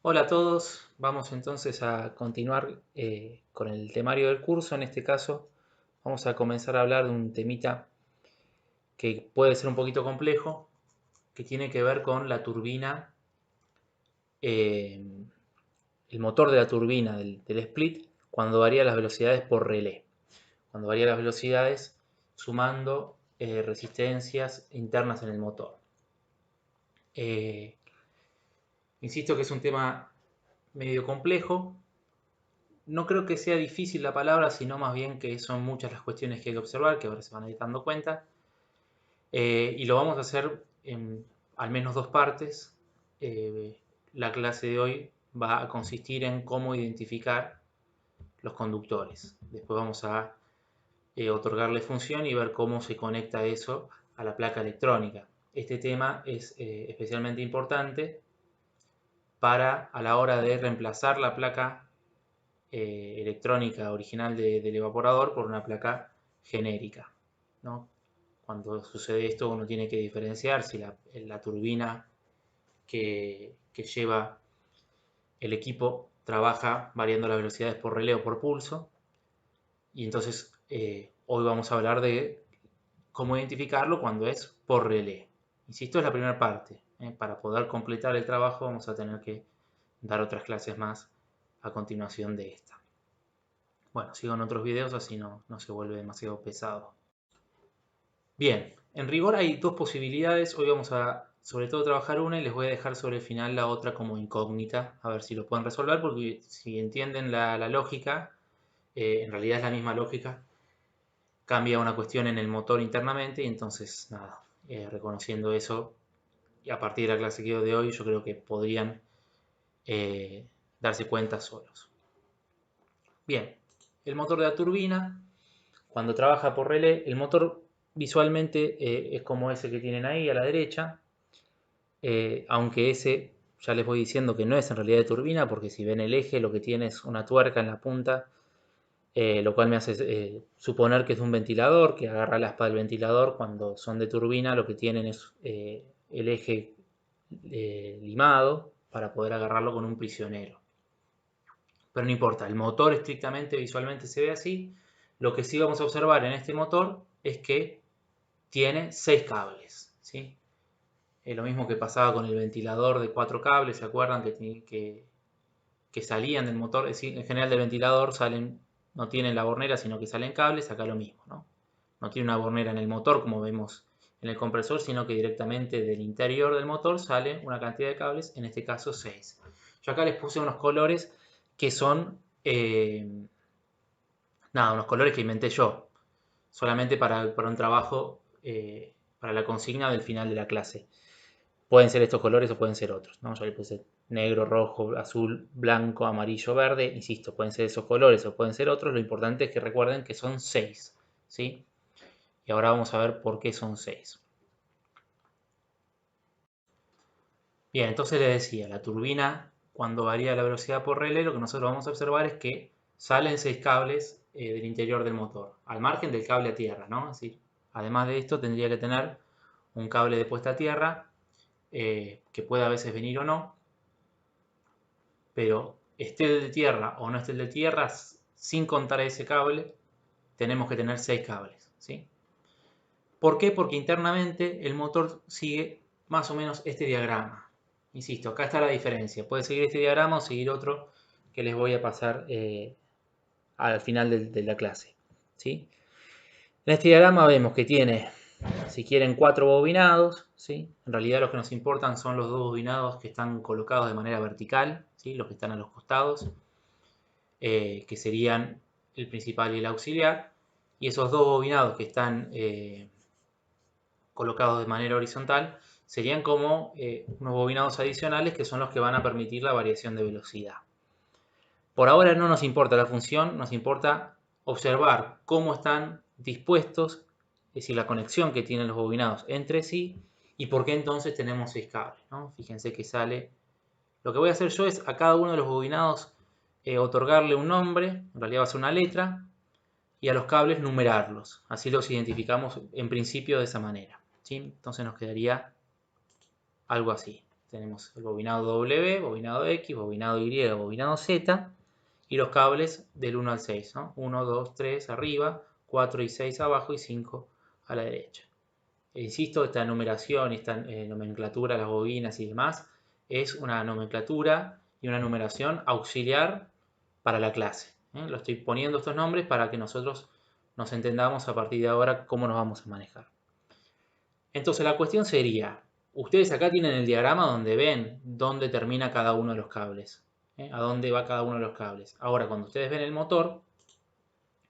Hola a todos, vamos entonces a continuar con el temario del curso. En este caso vamos a comenzar a hablar de un temita que puede ser un poquito complejo, que tiene que ver con la turbina, eh, el motor de la turbina del split cuando varía las velocidades por relé. Cuando varía las velocidades sumando resistencias internas en el motor. Eh, Insisto que es un tema medio complejo. No creo que sea difícil la palabra, sino más bien que son muchas las cuestiones que hay que observar, que ahora se van a ir dando cuenta. Y lo vamos a hacer en al menos dos partes. Eh, la clase de hoy va a consistir en cómo identificar los conductores. Después vamos a otorgarle función y ver cómo se conecta eso a la placa electrónica. Este tema es especialmente importante para a la hora de reemplazar la placa electrónica original del evaporador por una placa genérica, ¿no? Cuando sucede esto uno tiene que diferenciar si la turbina que lleva el equipo trabaja variando las velocidades por relé o por pulso. Y entonces hoy vamos a hablar de cómo identificarlo cuando es por relé. Insisto, es la primera parte. Para poder completar el trabajo vamos a tener que dar otras clases más a continuación de esta. Bueno, sigo en otros videos así no se vuelve demasiado pesado. Bien, en rigor hay dos posibilidades. Hoy vamos a sobre todo trabajar una y les voy a dejar sobre el final la otra como incógnita. A ver si lo pueden resolver porque si entienden la lógica, en realidad es la misma lógica. Cambia una cuestión en el motor internamente y entonces nada, reconociendo eso y a partir de la clase que de hoy yo creo que podrían eh, darse cuenta solos. Bien, el motor de la turbina. Cuando trabaja por relé, el motor visualmente es como ese que tienen ahí a la derecha, aunque ese ya les voy diciendo que no es en realidad de turbina, porque si ven el eje lo que tiene es una tuerca en la punta, lo cual me hace suponer que es un ventilador, que agarra la aspa del ventilador. Cuando son de turbina lo que tienen es el eje limado para poder agarrarlo con un prisionero. Pero no importa, el motor estrictamente visualmente se ve así. Lo que sí vamos a observar en este motor es que tiene 6 cables, ¿sí? Es lo mismo que pasaba con el ventilador de 4 cables, ¿se acuerdan? Que salían del motor, es decir, en general del ventilador salen, no tienen la bornera, sino que salen cables, acá lo mismo, ¿no? No tiene una bornera en el motor como vemos en el compresor, sino que directamente del interior del motor sale una cantidad de cables, en este caso 6. Yo acá les puse unos colores que son, nada, unos colores que inventé yo, solamente para un trabajo, para la consigna del final de la clase. Pueden ser estos colores o pueden ser otros, ¿no? Yo le puse negro, rojo, azul, blanco, amarillo, verde. Insisto, pueden ser esos colores o pueden ser otros. Lo importante es que recuerden que son 6, ¿sí? Y ahora vamos a ver por qué son 6. Bien, entonces les decía, la turbina, cuando varía la velocidad por relé, lo que nosotros vamos a observar es que salen 6 cables del interior del motor, al margen del cable a tierra, ¿no? Es decir, además de esto tendría que tener un cable de puesta a tierra, que puede a veces venir o no, pero esté el de tierra o no esté el de tierra, sin contar ese cable, tenemos que tener 6 cables, ¿sí? ¿Por qué? Porque internamente el motor sigue más o menos este diagrama. Insisto, acá está la diferencia. Puede seguir este diagrama o seguir otro que les voy a pasar al final de la clase, ¿sí? En este diagrama vemos que tiene, si quieren, 4 bobinados, ¿sí? En realidad los que nos importan son los 2 bobinados que están colocados de manera vertical, ¿sí? Los que están a los costados, que serían el principal y el auxiliar. Y esos 2 bobinados que están colocados de manera horizontal serían como unos bobinados adicionales que son los que van a permitir la variación de velocidad. Por ahora no nos importa la función, nos importa observar cómo están dispuestos, es decir, la conexión que tienen los bobinados entre sí y por qué entonces tenemos 6 cables, ¿no? Fíjense que sale. Lo que voy a hacer yo es a cada uno de los bobinados otorgarle un nombre, en realidad va a ser una letra, y a los cables numerarlos. Así los identificamos en principio de esa manera, ¿sí? Entonces nos quedaría algo así. Tenemos el bobinado W, bobinado X, bobinado Y, bobinado Z y los cables del 1 al 6, ¿no? 1, 2, 3 arriba, 4 y 6 abajo y 5 a la derecha. Insisto, esta numeración, esta nomenclatura, las bobinas y demás, es una nomenclatura y una numeración auxiliar para la clase. Lo estoy poniendo estos nombres para que nosotros nos entendamos a partir de ahora cómo nos vamos a manejar. Entonces la cuestión sería, ustedes acá tienen el diagrama donde ven dónde termina cada uno de los cables. A dónde va cada uno de los cables. Ahora, cuando ustedes ven el motor,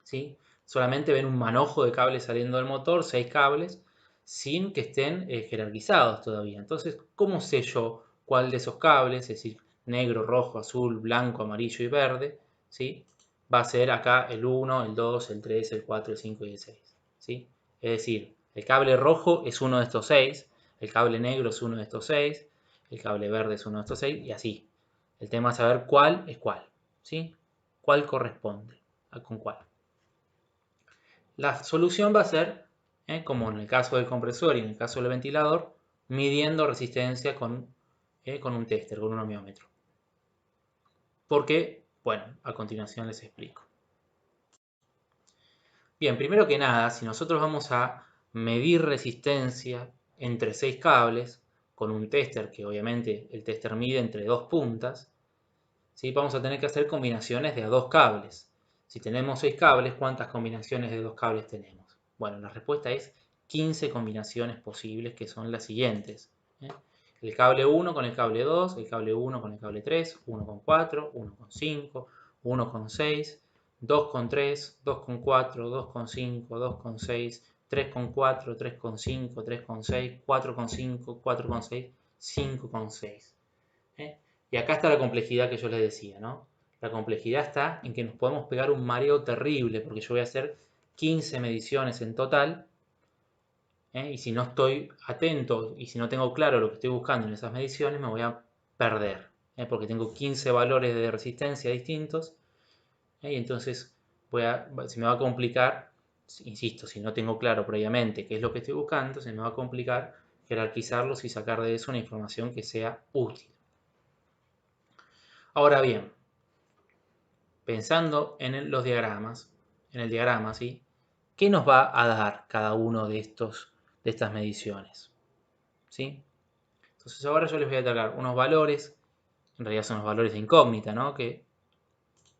¿sí? Solamente ven un manojo de cables saliendo del motor, 6 cables, sin que estén jerarquizados todavía. Entonces, ¿cómo sé yo cuál de esos cables, es decir, negro, rojo, azul, blanco, amarillo y verde, ¿sí? Va a ser acá el 1, el 2, el 3, el 4, el 5 y el 6, ¿sí? Es decir, el cable rojo es uno de estos 6, el cable negro es uno de estos 6, el cable verde es uno de estos 6 y así. El tema es saber cuál es cuál, ¿sí? ¿Cuál corresponde? ¿Con cuál? La solución va a ser, como en el caso del compresor y en el caso del ventilador, midiendo resistencia con un tester, con un ohmiómetro. ¿Por qué? Bueno, a continuación les explico. Bien, primero que nada, si nosotros vamos a medir resistencia entre 6 cables, con un tester, que obviamente el tester mide entre 2 puntas, ¿sí? Vamos a tener que hacer combinaciones de a 2 cables. Si tenemos 6 cables, ¿cuántas combinaciones de 2 cables tenemos? Bueno, la respuesta es 15 combinaciones posibles, que son las siguientes. El cable 1 con el cable 2, el cable 1 con el cable 3, 1 con 4, 1 con 5, 1 con 6, 2 con 3, 2 con 4, 2 con 5, 2 con 6, 3 con 4, 3 con 5, 3 con 6, 4 con 5, 4 con 6, 5 con 6. Y acá está la complejidad que yo les decía, ¿no? La complejidad está en que nos podemos pegar un mareo terrible, porque yo voy a hacer 15 mediciones en total, y si no estoy atento y si no tengo claro lo que estoy buscando en esas mediciones, me voy a perder, porque tengo 15 valores de resistencia distintos, y entonces se me va a complicar, insisto, si no tengo claro previamente qué es lo que estoy buscando, se me va a complicar jerarquizarlos y sacar de eso una información que sea útil. Ahora bien, pensando en los diagramas, en el diagrama, ¿sí? ¿Qué nos va a dar cada uno de estas mediciones? ¿Sí? Entonces ahora yo les voy a dar unos valores, en realidad son los valores de incógnita, ¿no? Que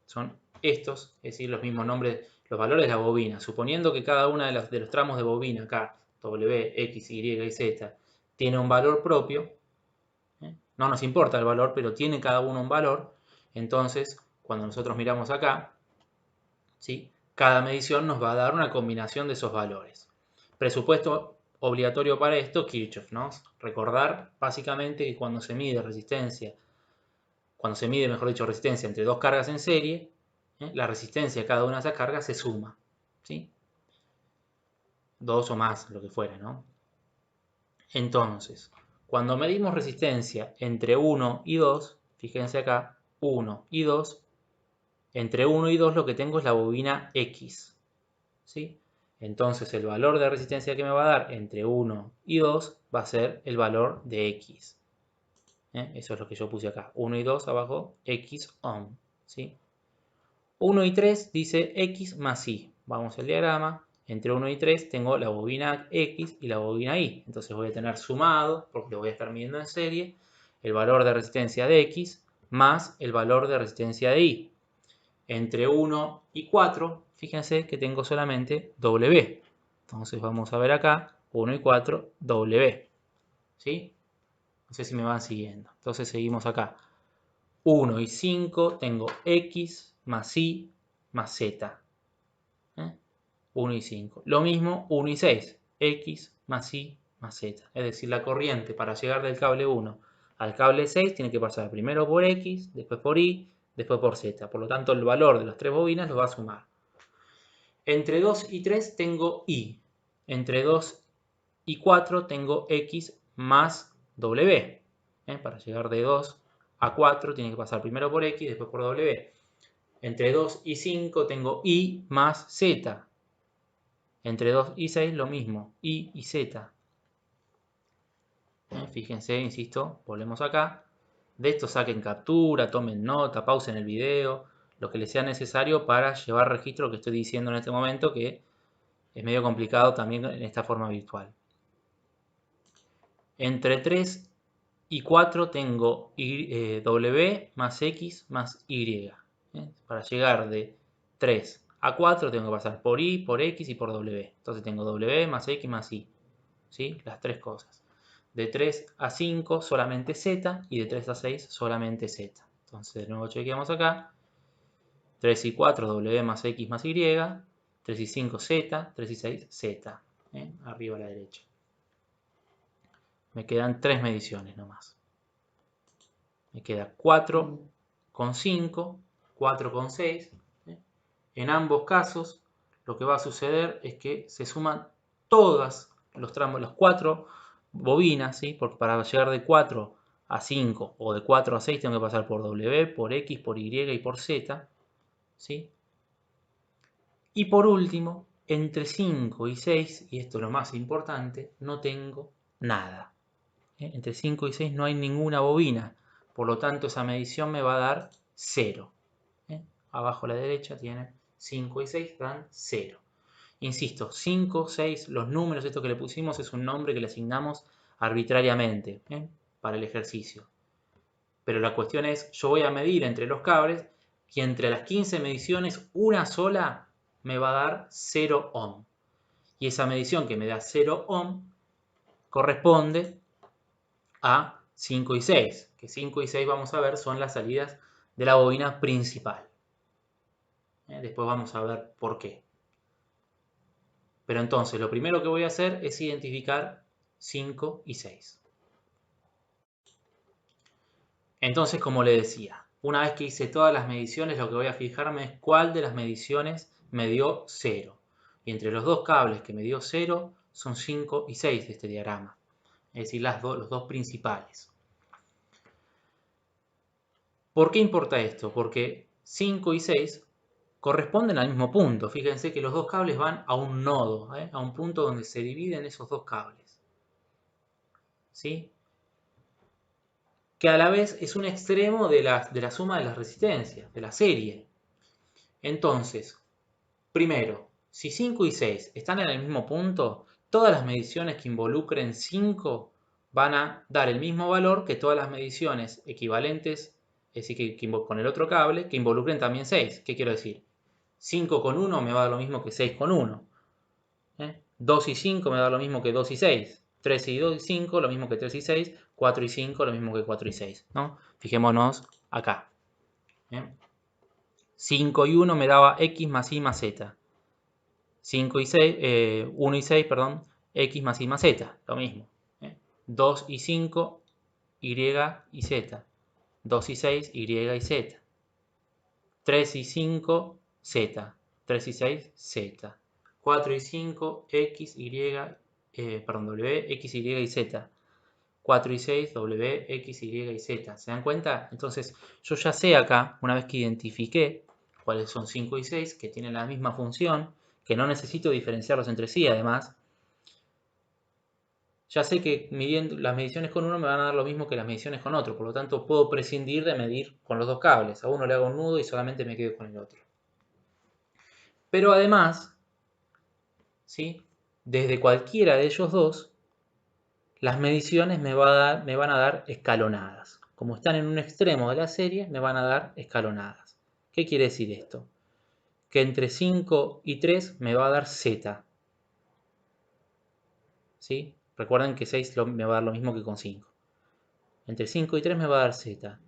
son estos, es decir, los mismos nombres, los valores de la bobina. Suponiendo que cada uno de los tramos de bobina acá, W, X, Y y Z, tiene un valor propio, no nos importa el valor, pero tiene cada uno un valor, entonces cuando nosotros miramos acá, ¿sí? Cada medición nos va a dar una combinación de esos valores. Presupuesto obligatorio para esto, Kirchhoff, ¿no? Recordar básicamente que cuando se mide resistencia, mejor dicho, resistencia entre dos cargas en serie, la resistencia de cada una de esas cargas se suma, ¿sí? Dos o más, lo que fuera, ¿no? Entonces, cuando medimos resistencia entre 1 y 2, fíjense acá, 1 y 2, entre 1 y 2 lo que tengo es la bobina X, ¿sí? Entonces el valor de resistencia que me va a dar entre 1 y 2 va a ser el valor de X. Eso es lo que yo puse acá. 1 y 2 abajo, X ohm, ¿sí? 1 y 3 dice X más Y. Vamos al diagrama. Entre 1 y 3 tengo la bobina X y la bobina Y. Entonces voy a tener sumado, porque lo voy a estar midiendo en serie, el valor de resistencia de X más el valor de resistencia de Y. Entre 1 y 4, fíjense que tengo solamente W. Entonces vamos a ver acá, 1 y 4, W. ¿Sí? No sé si me van siguiendo. Entonces seguimos acá. 1 y 5 tengo X más Y más Z. 1 y 5. Lo mismo 1 y 6. X más Y más Z. Es decir, la corriente para llegar del cable 1 al cable 6 tiene que pasar primero por X, después por Y, después por Z. Por lo tanto, el valor de las tres bobinas lo va a sumar. Entre 2 y 3 tengo Y. Entre 2 y 4 tengo X más W. Para llegar de 2 a 4 tiene que pasar primero por X, después por W. Entre 2 y 5 tengo Y más Z. Entre 2 y 6 lo mismo, Y y Z. Fíjense, insisto, volvemos acá. De esto saquen captura, tomen nota, pausen el video, lo que les sea necesario para llevar registro que estoy diciendo en este momento, que es medio complicado también en esta forma virtual. Entre 3 y 4 tengo W más X más Y. Para llegar de 3 a 4 tengo que pasar por Y, por X y por W. Entonces tengo W más X más Y. ¿Sí? Las tres cosas. De 3 a 5 solamente Z y de 3 a 6 solamente Z. Entonces de nuevo chequeamos acá. 3 y 4 W más X más Y. 3 y 5 Z. 3 y 6 Z. Arriba a la derecha. Me quedan 3 mediciones nomás. Me queda 4 con 5, 4 con 6. En ambos casos lo que va a suceder es que se suman todas los tramos, las 4 bobinas, ¿sí? Porque para llegar de 4 a 5 o de 4 a 6 tengo que pasar por W, por X, por Y y por Z. ¿Sí? Y por último, entre 5 y 6, y esto es lo más importante, no tengo nada. Entre 5 y 6 no hay ninguna bobina. Por lo tanto, esa medición me va a dar 0. Abajo a la derecha tienen 5 y 6, dan 0. Insisto, 5, 6, los números, esto que le pusimos es un nombre que le asignamos arbitrariamente para el ejercicio. Pero la cuestión es, yo voy a medir entre los cables y entre las 15 mediciones, una sola me va a dar 0 ohm. Y esa medición que me da 0 ohm corresponde a 5 y 6, que 5 y 6 vamos a ver son las salidas de la bobina principal. Después vamos a ver por qué. Pero entonces lo primero que voy a hacer es identificar 5 y 6. Entonces, como le decía, una vez que hice todas las mediciones, lo que voy a fijarme es cuál de las mediciones me dio 0. Y entre los dos cables que me dio 0 son 5 y 6 de este diagrama. Es decir, los dos principales. ¿Por qué importa esto? Porque 5 y 6 corresponden al mismo punto. Fíjense que los dos cables van a un nodo, a un punto donde se dividen esos dos cables. ¿Sí? Que a la vez es un extremo de la suma de las resistencias, de la serie. Entonces, primero, si 5 y 6 están en el mismo punto, todas las mediciones que involucren 5 van a dar el mismo valor que todas las mediciones equivalentes, es decir, con el otro cable, que involucren también 6. ¿Qué quiero decir? 5 con 1 me va a dar lo mismo que 6 con 1. 2 y 5 me va a dar lo mismo que 2 y 6. 3 y 2 y 5 lo mismo que 3 y 6. 4 y 5 lo mismo que 4 y 6. ¿No? Fijémonos acá. 5 y 1 me daba X más Y más Z. 5 y 6, 1 y 6, perdón, X más Y más Z. Lo mismo. 2 y 5, Y y Z. 2 y 6, Y y Z. 3 y 5, Z. 3 y 6, Z. 4 y 5, X, Y, W, X, Y y Z. 4 y 6, W, X, Y y Z. ¿Se dan cuenta? Entonces, yo ya sé acá, una vez que identifiqué cuáles son 5 y 6, que tienen la misma función, que no necesito diferenciarlos entre sí, además, ya sé que midiendo las mediciones con uno me van a dar lo mismo que las mediciones con otro, por lo tanto puedo prescindir de medir con los dos cables. A uno le hago un nudo y solamente me quedo con el otro. Pero además, ¿sí? Desde cualquiera de ellos dos, las mediciones me van a dar escalonadas. Como están en un extremo de la serie, me van a dar escalonadas. ¿Qué quiere decir esto? Que entre 5 y 3 me va a dar Z. ¿Sí? Recuerden que 6 me va a dar lo mismo que con 5. Entre 5 y 3 me va a dar Z.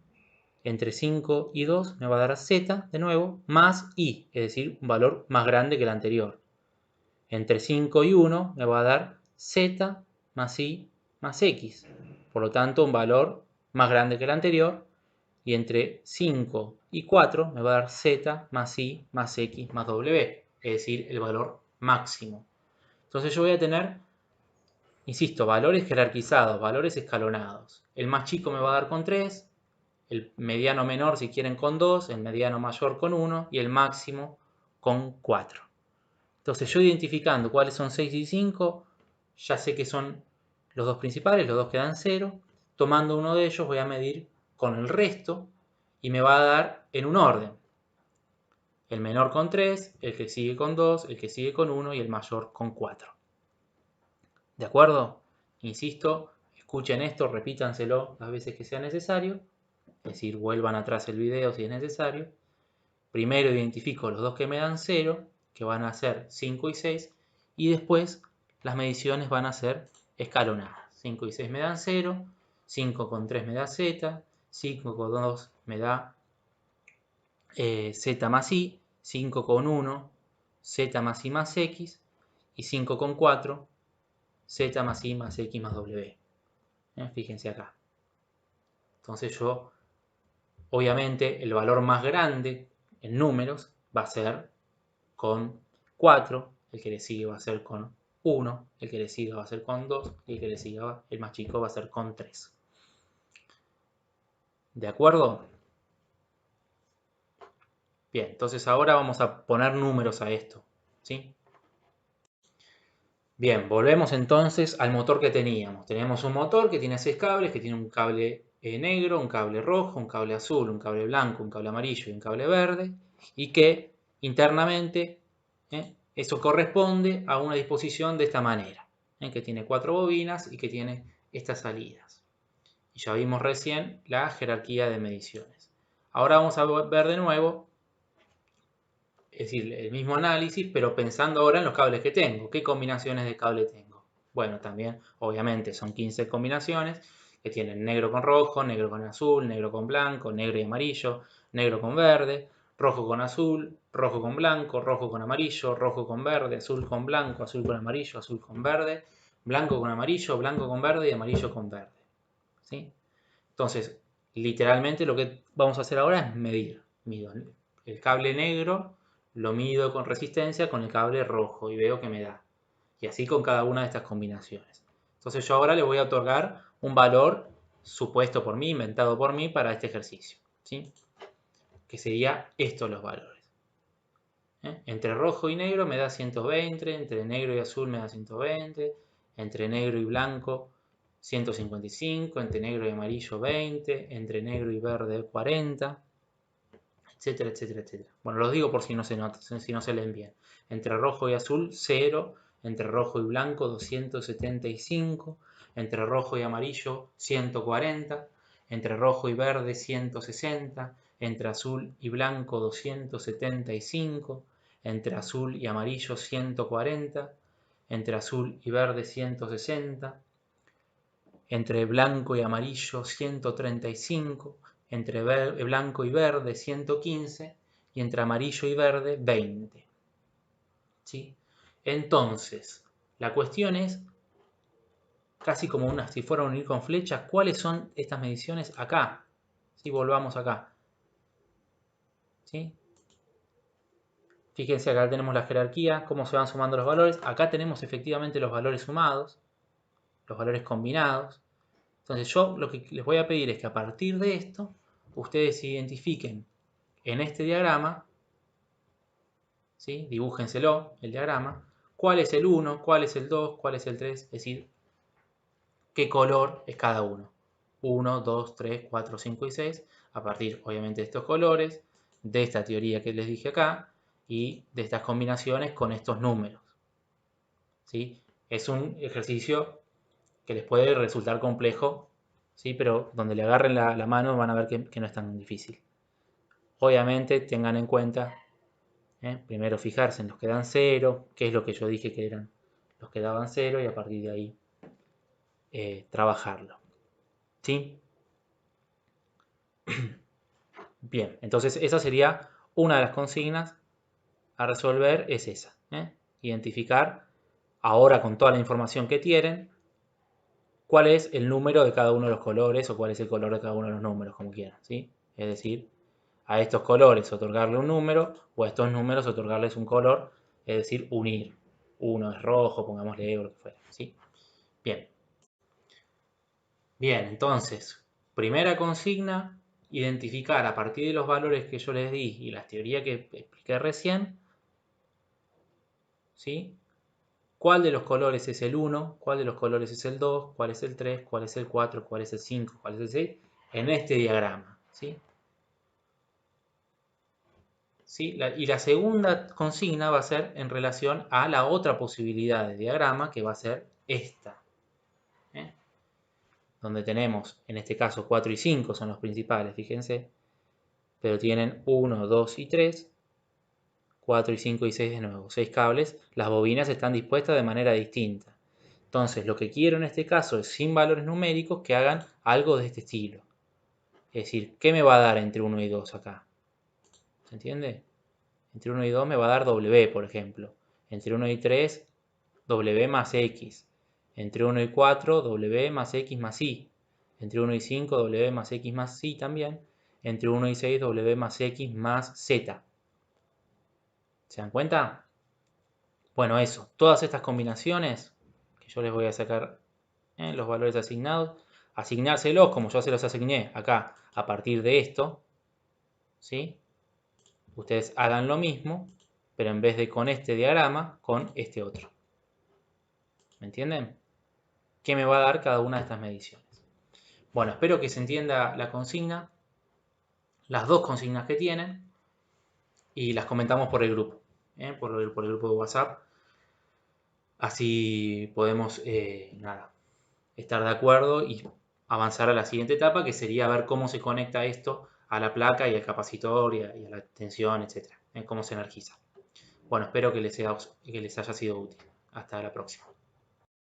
Entre 5 y 2 me va a dar Z de nuevo, más Y, es decir, un valor más grande que el anterior. Entre 5 y 1 me va a dar Z más Y más X. Por lo tanto, un valor más grande que el anterior. Y entre 5 y 4 me va a dar Z más Y más X más W. Es decir, el valor máximo. Entonces yo voy a tener, insisto, valores jerarquizados, valores escalonados. El más chico me va a dar con 3, el mediano menor si quieren con 2, el mediano mayor con 1 y el máximo con 4. Entonces yo identificando cuáles son 6 y 5, ya sé que son los dos principales, los dos quedan 0. Tomando uno de ellos voy a medir con el resto y me va a dar en un orden. El menor con 3, el que sigue con 2, el que sigue con 1 y el mayor con 4. ¿De acuerdo? Insisto, escuchen esto, repítanselo las veces que sea necesario. Es decir, vuelvan atrás el video si es necesario. Primero identifico los dos que me dan 0, que van a ser 5 y 6, y después las mediciones van a ser escalonadas. 5 y 6 me dan 0, 5 con 3 me da z, 5 con 2 me da z más i, 5 con 1, z más i más x, y 5 con 4, z más i más x más w. Fíjense acá. Entonces yo, obviamente, el valor más grande en números va a ser con 4, el que le sigue va a ser con 1, el que le sigue va a ser con 2, y el que le sigue, el más chico, va a ser con 3. ¿De acuerdo? Bien, entonces ahora vamos a poner números a esto, ¿sí? Bien, volvemos entonces al motor que teníamos. Tenemos un motor que tiene 6 cables, que tiene un cable negro, un cable rojo, un cable azul, un cable blanco, un cable amarillo y un cable verde, y que internamente eso corresponde a una disposición de esta manera, que tiene 4 bobinas y que tiene estas salidas. Y ya vimos recién la jerarquía de mediciones. Ahora vamos a ver de nuevo, es decir, el mismo análisis, pero pensando ahora en los cables que tengo. ¿Qué combinaciones de cable tengo? Bueno, también, obviamente, son 15 combinaciones que tienen negro con rojo, negro con azul, negro con blanco, negro y amarillo, negro con verde, rojo con azul, rojo con blanco, rojo con amarillo, rojo con verde, azul con blanco, azul con amarillo, azul con verde, blanco con amarillo, blanco con verde y amarillo con verde. ¿Sí? Entonces, literalmente lo que vamos a hacer ahora es medir. Mido el cable negro, lo mido con resistencia con el cable rojo y veo que me da. Y así con cada una de estas combinaciones. Entonces yo ahora le voy a otorgar un valor supuesto por mí, inventado por mí para este ejercicio. ¿Sí? Que sería estos los valores. Entre rojo y negro me da 120, entre negro y azul me da 120, entre negro y blanco 155, entre negro y amarillo 20, entre negro y verde 40, etcétera, etcétera, etcétera. Bueno, los digo por si no se notan, si no se leen bien. Entre rojo y azul 0, entre rojo y blanco 275, entre rojo y amarillo 140, entre rojo y verde 160, entre azul y blanco 275, entre azul y amarillo 140, entre azul y verde 160, entre blanco y amarillo 135, entre blanco y verde 115 y entre amarillo y verde 20. ¿Sí? Entonces, la cuestión es, casi como si fuera a unir con flechas, ¿cuáles son estas mediciones acá? ¿Sí? Volvamos acá. ¿Sí? Fíjense, acá tenemos la jerarquía, cómo se van sumando los valores. Acá tenemos efectivamente los valores sumados, los valores combinados. Entonces yo lo que les voy a pedir es que a partir de esto, ustedes identifiquen en este diagrama, ¿sí? Dibújenselo, el diagrama, cuál es el 1, cuál es el 2, cuál es el 3, es decir, qué color es cada uno. 1, 2, 3, 4, 5 y 6, a partir obviamente de estos colores, de esta teoría que les dije acá, y de estas combinaciones con estos números. ¿Sí? Es un ejercicio que les puede resultar complejo, ¿sí? Pero donde le agarren la mano van a ver que no es tan difícil. Obviamente tengan en cuenta, primero fijarse en los que dan 0, que es lo que yo dije que eran los que daban 0, y a partir de ahí trabajarlo. ¿Sí? Bien, entonces esa sería una de las consignas a resolver, es esa. Identificar, ahora con toda la información que tienen, cuál es el número de cada uno de los colores o cuál es el color de cada uno de los números, como quieran. ¿Sí? Es decir, a estos colores otorgarle un número o a estos números otorgarles un color, es decir, unir. Uno es rojo, pongámosle lo que fuera. ¿Sí? Bien. Bien, entonces, primera consigna, identificar a partir de los valores que yo les di y las teorías que expliqué recién, ¿sí? cuál de los colores es el 1, cuál de los colores es el 2, cuál es el 3, cuál es el 4, cuál es el 5, cuál es el 6, en este diagrama, ¿sí? ¿Sí? Y la segunda consigna va a ser en relación a la otra posibilidad de diagrama, que va a ser esta, ¿eh? Donde tenemos, en este caso, 4 y 5 son los principales, fíjense, pero tienen 1, 2 y 3, 4 y 5 y 6 de nuevo, 6 cables. Las bobinas están dispuestas de manera distinta. Entonces, lo que quiero en este caso es, sin valores numéricos, que hagan algo de este estilo. Es decir, ¿qué me va a dar entre 1 y 2 acá? ¿Se entiende? Entre 1 y 2 me va a dar W, por ejemplo. Entre 1 y 3, W más X. Entre 1 y 4, W más X más Y. Entre 1 y 5, W más X más Y también. Entre 1 y 6, W más X más Z. ¿Se dan cuenta? Bueno, eso. Todas estas combinaciones, que yo les voy a sacar los valores asignados, asignárselos como yo se los asigné acá a partir de esto, ¿sí? Ustedes hagan lo mismo, pero en vez de con este diagrama, con este otro. ¿Me entienden? ¿Qué me va a dar cada una de estas mediciones? Bueno, espero que se entienda la consigna, las dos consignas que tienen, y las comentamos por el grupo, por el grupo de WhatsApp. Así podemos, nada, estar de acuerdo y avanzar a la siguiente etapa, que sería ver cómo se conecta esto a la placa y al capacitor y a la tensión, etc. Cómo se energiza. Bueno, espero que les haya sido útil. Hasta la próxima.